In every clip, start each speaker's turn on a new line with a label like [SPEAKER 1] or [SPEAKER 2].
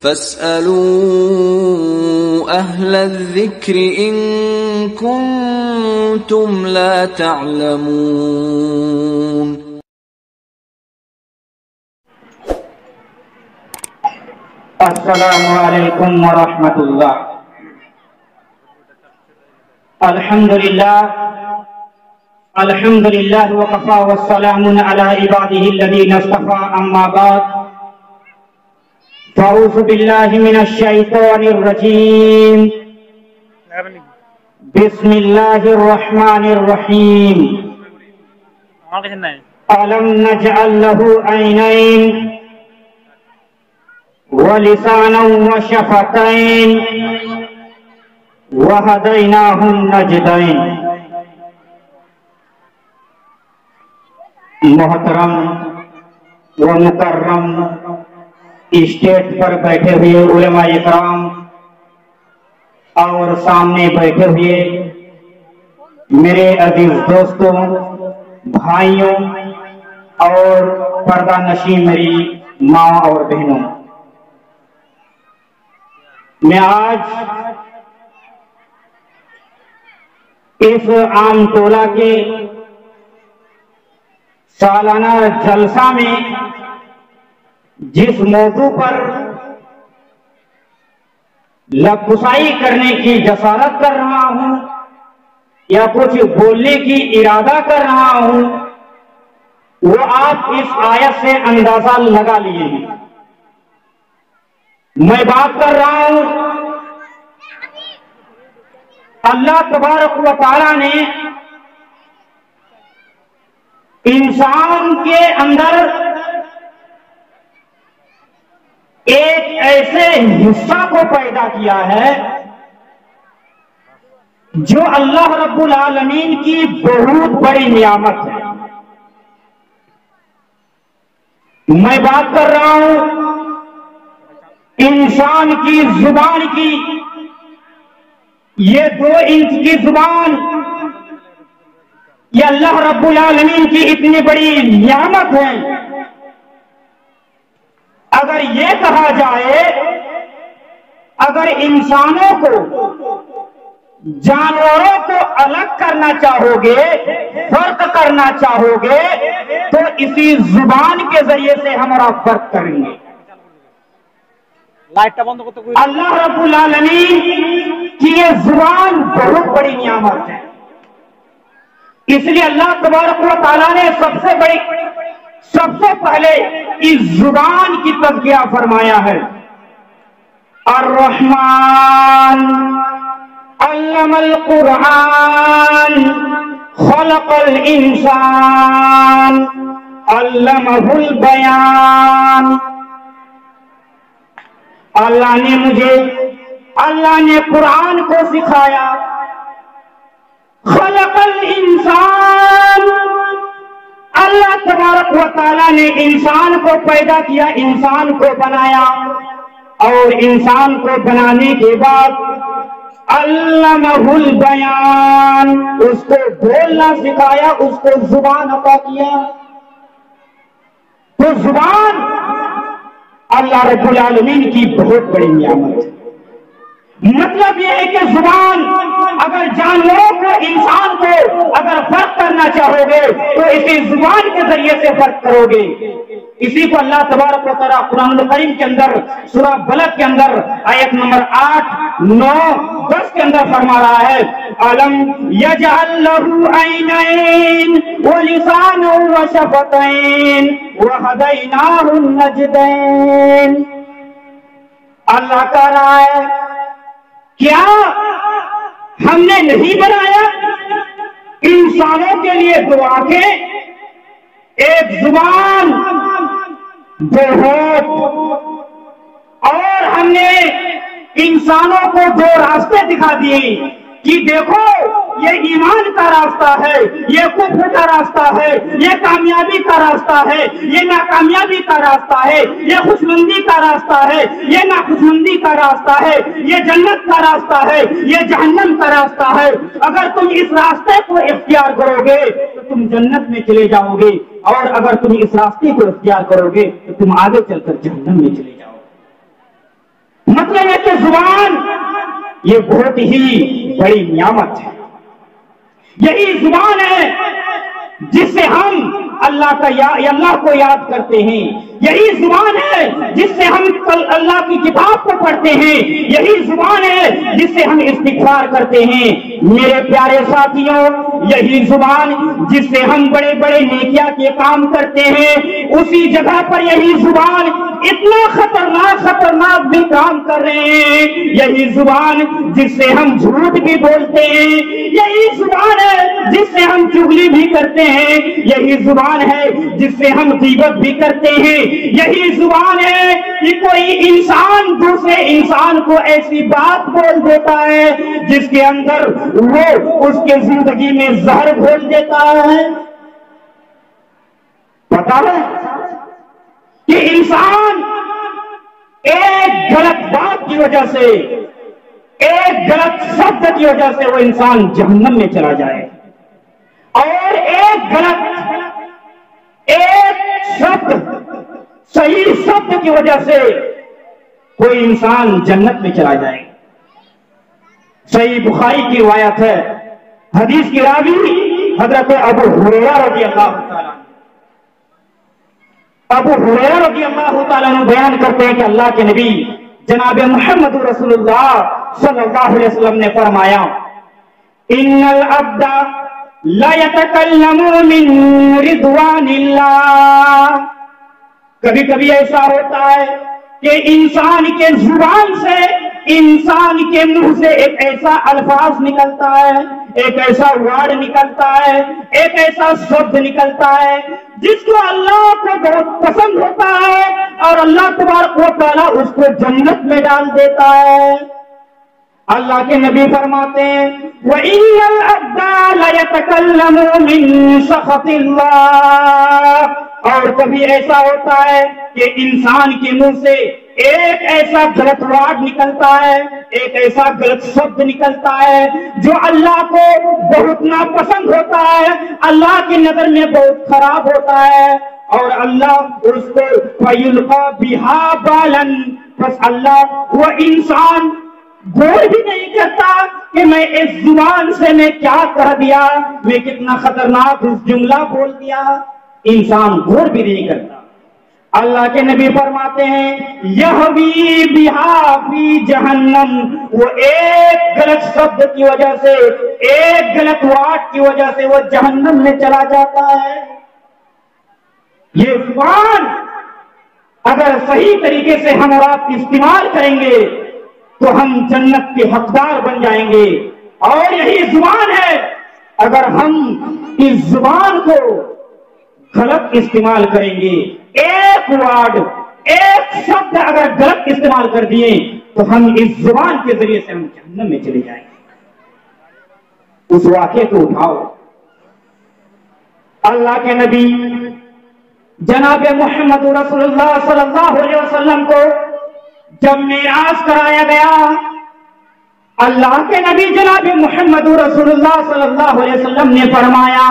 [SPEAKER 1] فاسألوا أهل الذكر إن كنتم لا تعلمون.
[SPEAKER 2] السلام علیکم ورحمۃ اللہ. الحمد للہ وکفى والسلام علی عباده الذین اصطفى. اما بعد فاعوذ باللہ من الشیطان الرجیم. بسم اللہ الرحمن الرحیم. ألم نجعل له عینین ولسانا وشفتين وهديناه النجدين. محترم و مکرم اسٹیج پر بیٹھے ہوئے علماء اکرام اور سامنے بیٹھے ہوئے میرے عزیز دوستوں، بھائیوں اور پردہ نشین میری ماں اور بہنوں، میں آج اس عام ٹولہ کے سالانہ جلسہ میں جس موضوع پر لفظائی کرنے کی جسارت کر رہا ہوں یا کچھ بولنے کی ارادہ کر رہا ہوں، وہ آپ اس آیت سے اندازہ لگا لیے ہیں. میں بات کر رہا ہوں اللہ تبارک و تعالی نے انسان کے اندر ایک ایسے حصہ کو پیدا کیا ہے جو اللہ رب العالمین کی بہت بڑی نعمت ہے. میں بات کر رہا ہوں انسان کی زبان کی. یہ 2 انچ کی زبان یہ اللہ رب العالمین کی اتنی بڑی نعمت ہے. اگر یہ کہا جائے اگر انسانوں کو جانوروں کو الگ کرنا چاہو گے، فرق کرنا چاہو گے، تو اسی زبان کے ذریعے سے ہمارا فرق کریں گے. اللہ رب العالمین کی یہ زبان بہت بڑی نعمت ہے. اس لیے اللہ تبارک و تعالیٰ نے سب سے پہلے اس زبان کی تذکیہ فرمایا ہے. الرحمن علم القرآن خلق الانسان علمہ البیان. اللہ نے قرآن کو سکھایا. خلق الانسان، اللہ تبارک و تعالیٰ نے انسان کو پیدا کیا، انسان کو بنایا، اور انسان کو بنانے کے بعد علمہ البیان، اس کو بولنا سکھایا، اس کو زبان عطا کیا. تو زبان اللہ رب العالمین کی بہت بڑی نعمت ہے. مطلب یہ ہے کہ زبان اگر جانوروں کو انسان کو اگر فرق کرنا چاہو گے تو اسی زبان کے ذریعے سے فرق کرو گے. اسی کو اللہ تبارک و تعالیٰ قرآن کریم کے اندر سورہ بلد کے اندر آیت نمبر 8، 9، 10 کے اندر فرما رہا ہے أَلَمْ يَجْعَلْ لَهُ عَيْنَيْنِ وَلِسَانًا وَشَفَتَيْنِ وَهَدَيْنَاهُ النَّجْدَيْنِ. اللہ کہہ رہا ہے کیا ہم نے نہیں بنایا انسانوں کے لیے 2 آنکھیں، ایک زبان، 2 ہونٹ، اور ہم نے انسانوں کو 2 راستے دکھا دیے کہ دیکھو یہ ایمان کا راستہ ہے، یہ کفر کا راستہ ہے، یہ کامیابی کا راستہ ہے، یہ ناکامیابی کا راستہ ہے، یہ خوشمندی کا راستہ ہے، یہ ناخوشمندی کا راستہ ہے، یہ جنت کا راستہ ہے، یہ جہنم کا راستہ ہے. اگر تم اس راستے کو اختیار کرو گے تو تم جنت میں چلے جاؤ گے، اور اگر تم اس راستے کو اختیار کرو گے تو تم آگے چل کر جہنم میں چلے جاؤ گے. زبان یہ بہت ہی بڑی نعمت ہے. یہی زبان ہے جس سے ہم اللہ کو یاد کرتے ہیں. یہی زبان ہے جس سے ہم اللہ کی کتاب کو پڑھتے ہیں. یہی زبان ہے جس سے ہم استغفار کرتے ہیں. میرے پیارے ساتھیوں، یہی زبان جس سے ہم بڑے بڑے نیکیاں کے کام کرتے ہیں، اسی جگہ پر یہی زبان اتنا خطرناک بھی کام کر رہے ہیں. یہی زبان جس سے ہم جھوٹ بھی بولتے ہیں. یہی زبان ہے جس سے ہم چغلی بھی کرتے ہیں. یہی زبان ہے جس سے ہم غیبت بھی کرتے ہیں. یہی زبان ہے کہ کوئی انسان دوسرے انسان کو ایسی بات بول دیتا ہے جس کے اندر وہ اس کے زندگی میں زہر گھول دیتا ہے. پتا ہے کہ انسان ایک غلط بات کی وجہ سے، ایک غلط شبد کی وجہ سے وہ انسان جہنم میں چلا جائے، اور ایک شبد، صحیح شبد کی وجہ سے کوئی انسان جنت میں چلا جائے. صحیح بخاری کی روایت ہے، حدیث کی راوی حضرت ابو ہریرہ رضی اللہ تعالیٰ عنہ بیان کرتے ہیں کہ اللہ کے نبی جناب محمد رسول اللہ صلی اللہ علیہ وسلم نے فرمایا، ان العبد لا يتكلم من رضوان اللہ. کبھی کبھی ایسا ہوتا ہے کہ انسان کے زبان سے، انسان کے منہ سے ایک ایسا الفاظ نکلتا ہے، ایک ایسا ورڈ نکلتا ہے، ایک ایسا شبد نکلتا ہے جس کو اللہ کو بہت پسند ہوتا ہے، اور اللہ تبارک و تعالیٰ اس کو جنت میں ڈال دیتا ہے. اللہ کے نبی فرماتے ہیں وَإِنَّ الْعَبْدَ لَيَتَكَلَّمُ مِن سَخَطِ اللَّهِ. اور کبھی ایسا ہوتا ہے کہ انسان کے منہ سے ایک ایسا غلط ورڈ نکلتا ہے، ایک ایسا غلط شبد نکلتا ہے جو اللہ کو بہت ناپسند ہوتا ہے، اللہ کی نظر میں بہت خراب ہوتا ہے، اور اللہ اس کو فَيُلْقَى بِهَا بَالًا. بس اللہ وہ انسان غور بھی نہیں کرتا کہ میں اس زبان سے میں کیا کہہ دیا، میں کتنا خطرناک جملہ بول دیا. انسان غور بھی نہیں کرتا. اللہ کے نبی فرماتے ہیں یہوی بہا فی جہنم. وہ ایک غلط شبد کی وجہ سے، ایک غلط واٹ کی وجہ سے وہ جہنم میں چلا جاتا ہے. یہ زبان اگر صحیح طریقے سے ہم اور آپ استعمال کریں گے تو ہم جنت کے حقدار بن جائیں گے. اور یہی زبان ہے، اگر ہم اس زبان کو غلط استعمال کریں گے، ایک ورڈ، ایک شبد اگر غلط استعمال کر دیے تو ہم اس زبان کے ذریعے سے ہم جہنم میں چلے جائیں گے. اس واقعے کو اٹھاؤ. اللہ کے نبی جناب محمد رسول اللہ صلی اللہ علیہ وسلم کو جب معراج کرایا گیا، اللہ کے نبی جناب محمد رسول اللہ صلی اللہ علیہ وسلم نے فرمایا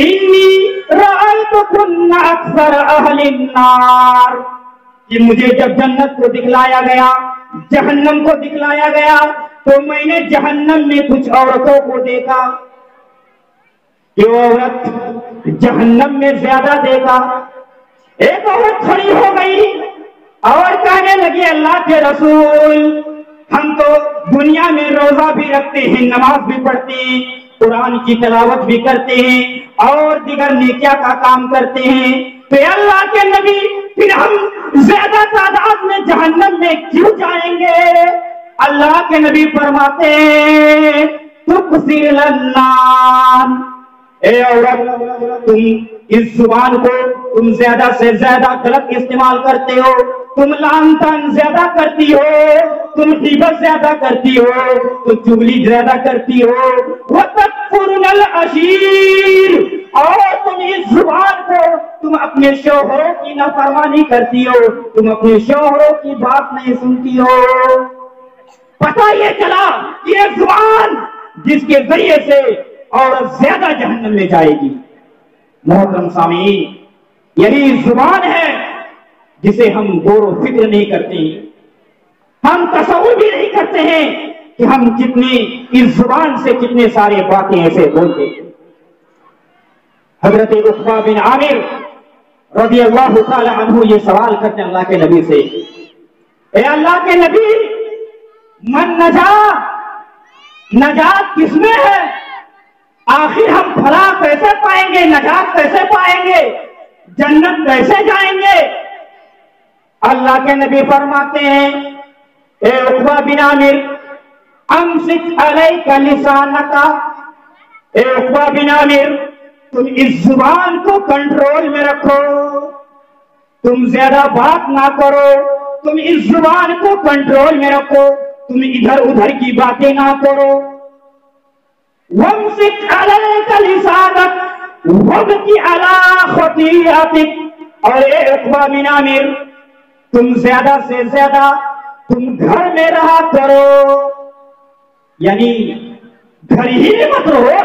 [SPEAKER 2] انی رأیتکن اکثر اہل النار. کہ مجھے جب جنت کو دکھلایا گیا، جہنم کو دکھلایا گیا، تو میں نے جہنم میں کچھ عورتوں کو دیکھا. یہ عورت جہنم میں زیادہ دیکھا. ایک عورت کھڑی ہو گئی اور کہنے لگی اللہ کے رسول، ہم تو دنیا میں روزہ بھی رکھتے ہیں، نماز بھی پڑھتے ہیں، قرآن کی تلاوت بھی کرتے ہیں اور دیگر نیکیاں کا کام کرتے ہیں، تو اللہ کے نبی پھر ہم زیادہ تعداد میں جہنم میں کیوں جائیں گے؟ اللہ کے نبی فرماتے ہیں تکثر النار. اے عورت، تم اس زبان کو تم زیادہ سے زیادہ غلط استعمال کرتے ہو، تم لعن طعن زیادہ کرتی ہو، تم غیبت زیادہ کرتی ہو، تم چغلی زیادہ کرتی ہو، وَتَكْفُرُنَ الْعَشِيرَ. اور تم اس زبان کو تم اپنے شوہروں کی نافرمانی کرتی ہو، تم اپنے شوہروں کی بات نہیں سنتی ہو. پتہ یہ چلا کہ یہ زبان جس کے ذریعے سے عورت زیادہ جہنم میں جائے گی. محترم سامعین، یہی زبان ہے جسے ہم غور و فکر نہیں کرتے. ہم تصور بھی نہیں کرتے ہیں کہ ہم کتنی اس زبان سے کتنے سارے باتیں ایسے بولتے ہیں۔ حضرت عقبہ بن عامر رضی اللہ تعالی عنہ یہ سوال کرتے ہیں اللہ کے نبی سے، اے اللہ کے نبی، من نجات کس میں ہے؟ آخر ہم فلاح کیسے پائیں گے، نجات کیسے پائیں گے، جنت کیسے جائیں گے؟ اللہ کے نبی فرماتے ہیں، اے عقبہ بن عامر، امسک علیک لسانک، اے عقبہ بن عامر، تم اس زبان کو کنٹرول میں رکھو، تم زیادہ بات نہ کرو، تم اس زبان کو کنٹرول میں رکھو، تم ادھر ادھر کی باتیں نہ کرو۔ وَامْسِكْ عَلَيْكَ لِسَانَكَ وَابْكِ عَلَىٰ خَطِيئَتِكَ، اور اے عقبہ بن عامر، تم زیادہ سے زیادہ تم گھر میں رہا کرو، یعنی گھر ہی مت رہو،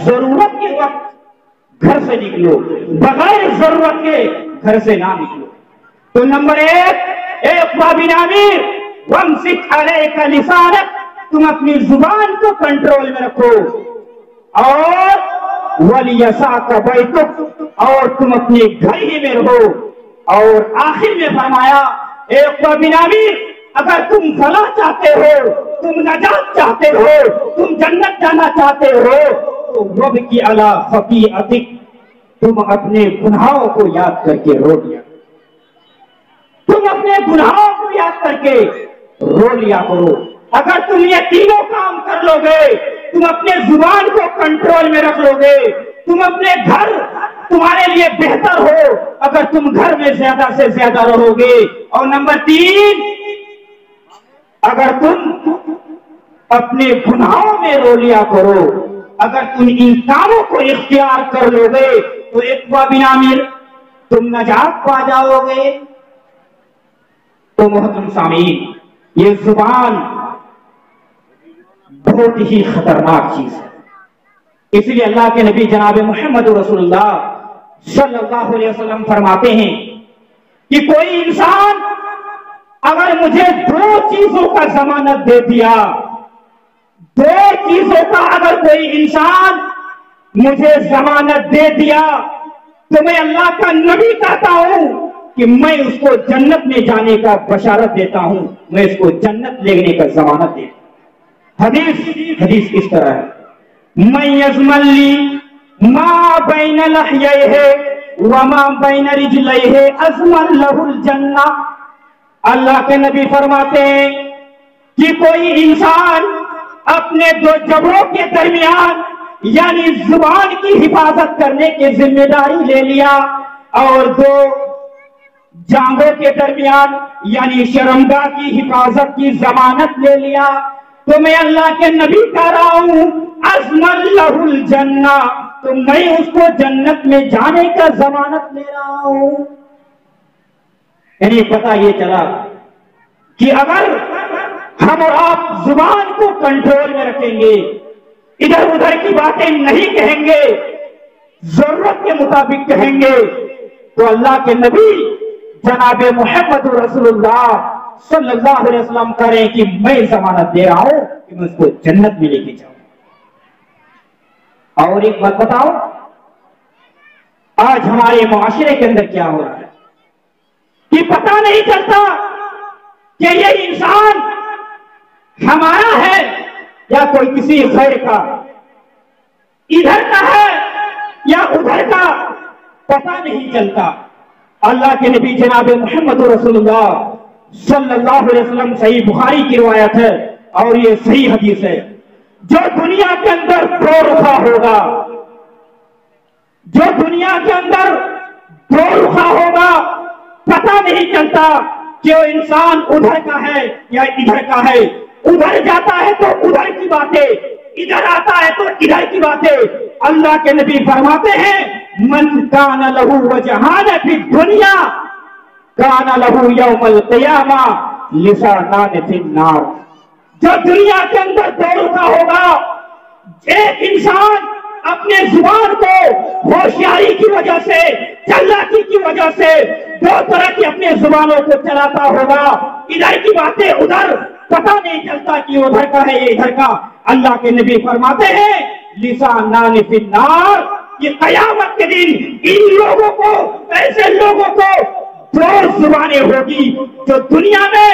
[SPEAKER 2] ضرورت کے وقت گھر سے نکلو، بغیر ضرورت کے گھر سے نہ نکلو۔ تو نمبر 1، اے عقبہ بن عامر، وَامْسِكْ عَلَيْكَ لِسَانَكَ، تم اپنی زبان کو کنٹرول میں رکھو، اور وَلْيَسَعْكَ بَيْتُكَ، اور تم اپنے گھر ہی میں رہو۔ اور آخر میں فرمایا، اے عقبہ بن عامر، اگر تم فلاح چاہتے ہو، تم نجات چاہتے ہو، تم جنت جانا چاہتے ہو، تو وَابْكِ عَلَىٰ خَطِيئَتِكَ، تم اپنے گناہوں کو یاد کر کے رو لیا، تم اپنے گناہوں کو یاد کر کے رو لیا کرو۔ اگر تم یہ تینوں کام کر لو گے، تم اپنے زبان کو کنٹرول میں رکھ لو گے، تم اپنے گھر تمہارے لیے بہتر ہو اگر تم گھر میں زیادہ سے زیادہ رہو گے۔ اور نمبر 3، اگر تم اپنے گناہوں میں رو لیا کرو، اگر تم ان کاموں کو اختیار کر لو گے تو عقبہ بن عامر تم نجات پا جاؤ گے۔ تو محترم سامعین، یہ زبان بہت ہی خطرناک چیز ہے، اس لیے اللہ کے نبی جناب محمد رسول اللہ صلی اللہ علیہ وسلم فرماتے ہیں کہ کوئی انسان اگر مجھے 2 چیزوں کا ضمانت دے دیا، 2 چیزوں کا اگر کوئی انسان مجھے ضمانت دے دیا، تو میں اللہ کا نبی کہتا ہوں کہ میں اس کو جنت میں جانے کا بشارت دیتا ہوں، میں اس کو جنت لینے کا ضمانت دیتا ہوں۔ حدیث اس طرح ہے، من یضمن لی ما بین لحییہ وما بین رجلیہ اضمن لہ الجنہ۔ اللہ کے نبی فرماتے ہیں کہ کوئی انسان اپنے 2 جبڑوں کے درمیان یعنی زبان کی حفاظت کرنے کی ذمہ داری لے لیا، اور 2 جانگوں کے درمیان یعنی شرمگاہ کی حفاظت کی ضمانت لے لیا، تو میں اللہ کے نبی کہہ رہا ہوں اضمن لہ الجنہ، تو میں اس کو جنت میں جانے کا ضمانت لے رہا ہوں۔ یعنی پتہ یہ چلا کہ اگر ہم اور آپ زبان کو کنٹرول میں رکھیں گے، ادھر ادھر کی باتیں نہیں کہیں گے، ضرورت کے مطابق کہیں گے، تو اللہ کے نبی جناب محمد رسول اللہ صلی اللہ علیہ وسلم کریں کہ میں ضمانت دے رہا ہوں کہ میں اس کو جنت میں لے کے جاؤں۔ اور ایک بات بتاؤ، آج ہمارے معاشرے کے اندر کیا ہو رہا ہے کہ پتہ نہیں چلتا کہ یہ انسان ہمارا ہے یا کوئی کسی غیر کا، ادھر کا ہے یا ادھر کا، پتہ نہیں چلتا۔ اللہ کے نبی جناب محمد رسول اللہ صلی اللہ علیہ وسلم، صحیح بخاری کی روایت ہے اور یہ صحیح حدیث ہے، جو دنیا کے اندر 2 رخا ہوگا، جو دنیا کے اندر 2 رخا ہوگا، پتہ نہیں چلتا کہ وہ انسان ادھر کا ہے یا ادھر کا ہے، ادھر جاتا ہے تو ادھر کی باتیں، ادھر آتا ہے تو ادھر کی باتیں۔ اللہ کے نبی فرماتے ہیں من کان لہ وجہان فی الدنیا کان لہ یوم القیامہ لسانان فی النار۔ جو دنیا کے اندر 2 رخا ہوگا، ایک انسان اپنے زبان کو ہوشیاری کی وجہ سے چالاکی کی وجہ سے دو طرح کی اپنے زبانوں کو چلاتا ہوگا، ادھر کی باتیں ادھر، پتہ نہیں چلتا کہ ادھر کا ہے یہ ادھر کا۔ اللہ کے نبی فرماتے ہیں لسانان فی النار، کہ قیامت کے دن ان لوگوں کو، ایسے لوگوں کو دو زبانیں ہوگی جو دنیا میں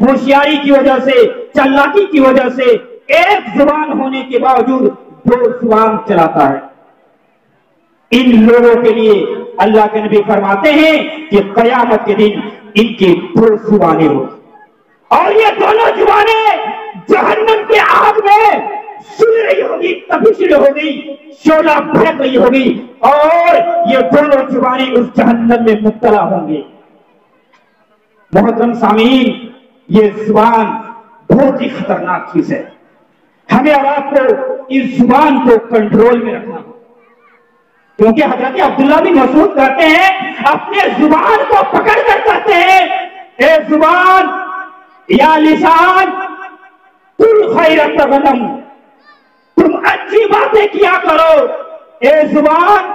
[SPEAKER 2] ہوشیاری کی وجہ سے، چالاکی کی وجہ سے ایک زبان ہونے کے باوجود دو زبان چلاتا ہے۔ ان لوگوں کے لیے اللہ کے نبی فرماتے ہیں کہ قیامت کے دن ان کی دو زبانیں ہوں، اور یہ دونوں زبانیں جہنم کے آگ میں سل رہی ہوگی، تپش ہوگی، شعلہ بھڑک رہی ہوگی، اور یہ دونوں زبانیں اس جہنم میں مبتلا ہوں گے۔ محترم سامعین، یہ زبان بہت ہی خطرناک چیز ہے، ہمیں اور آپ کو اس زبان کو کنٹرول میں رکھنا ہوگا، کیونکہ حضرت عبداللہ بن مسعود کہتے ہیں، اپنے زبان کو پکڑ کر کہتے ہیں، اے زبان یا لسان کل خیر تغنم، تم اچھی باتیں کیا کرو، اے زبان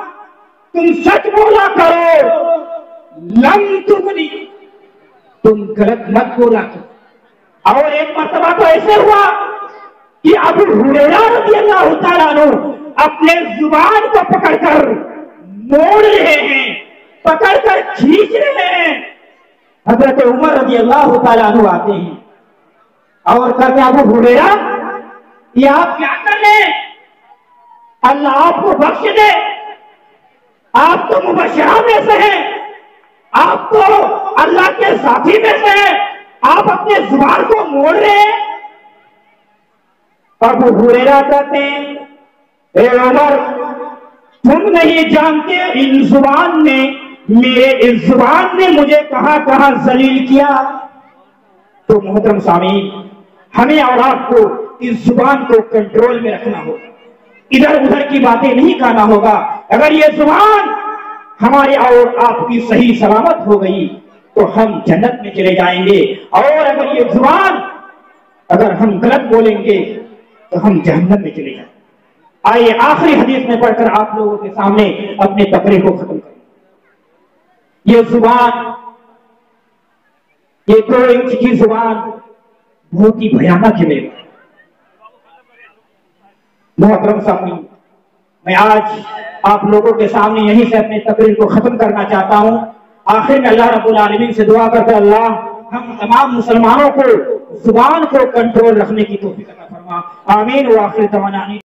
[SPEAKER 2] تم سچ بولا کرو، لم تغنی، تم غلط مت بولا کرو۔ اور ایک مرتبہ تو ایسے ہوا کہ ابو ہریرہ رضی اللہ تعالیٰ عنہ اپنے زبان کو پکڑ کر موڑ رہے ہیں، پکڑ کر کھینچ رہے ہیں۔ حضرت عمر رضی اللہ تعالیٰ عنہ آتے ہیں اور کہتے ہیں ابو ہریرہ یہ آپ کیا کر رہے ہیں؟ اللہ آپ کو بخش دے، آپ تو مبشرہ میں سے ہیں، آپ تو اللہ کے ساتھی میں سے ہیں، آپ اپنے زبان کو موڑ رہے ہیں۔ ابو ہریرہ کہتے ہیں اے عمر تم نہیں جانتے ان زبان نے، میرے اس زبان نے مجھے کہاں کہاں ذلیل کیا۔ تو محترم سامعین، ہمیں اور آپ کو اس زبان کو کنٹرول میں رکھنا ہوگا، ادھر ادھر کی باتیں نہیں کہنا ہوگا۔ اگر یہ زبان ہمارے اور آپ کی صحیح سلامت ہو گئی تو ہم جنت میں چلے جائیں گے، اور اگر یہ زبان اگر ہم غلط بولیں گے تو ہم جہنم میں چلے جائیں گے۔ آئیے آخری حدیث میں پڑھ کر آپ لوگوں کے سامنے اپنے تقریر کو ختم کریں۔ یہ زبان، یہ 2 انچ کی زبان بہت ہی بھیانک ہے۔ محترم سامعین، میں آج آپ لوگوں کے سامنے یہیں سے اپنے تقریر کو ختم کرنا چاہتا ہوں۔ آخر میں اللہ رب العالمین سے دعا کرتے اللہ ہم تمام مسلمانوں کو زبان کو کنٹرول رکھنے کی توفیق عطا فرما، آمین۔ وآخر دعوانا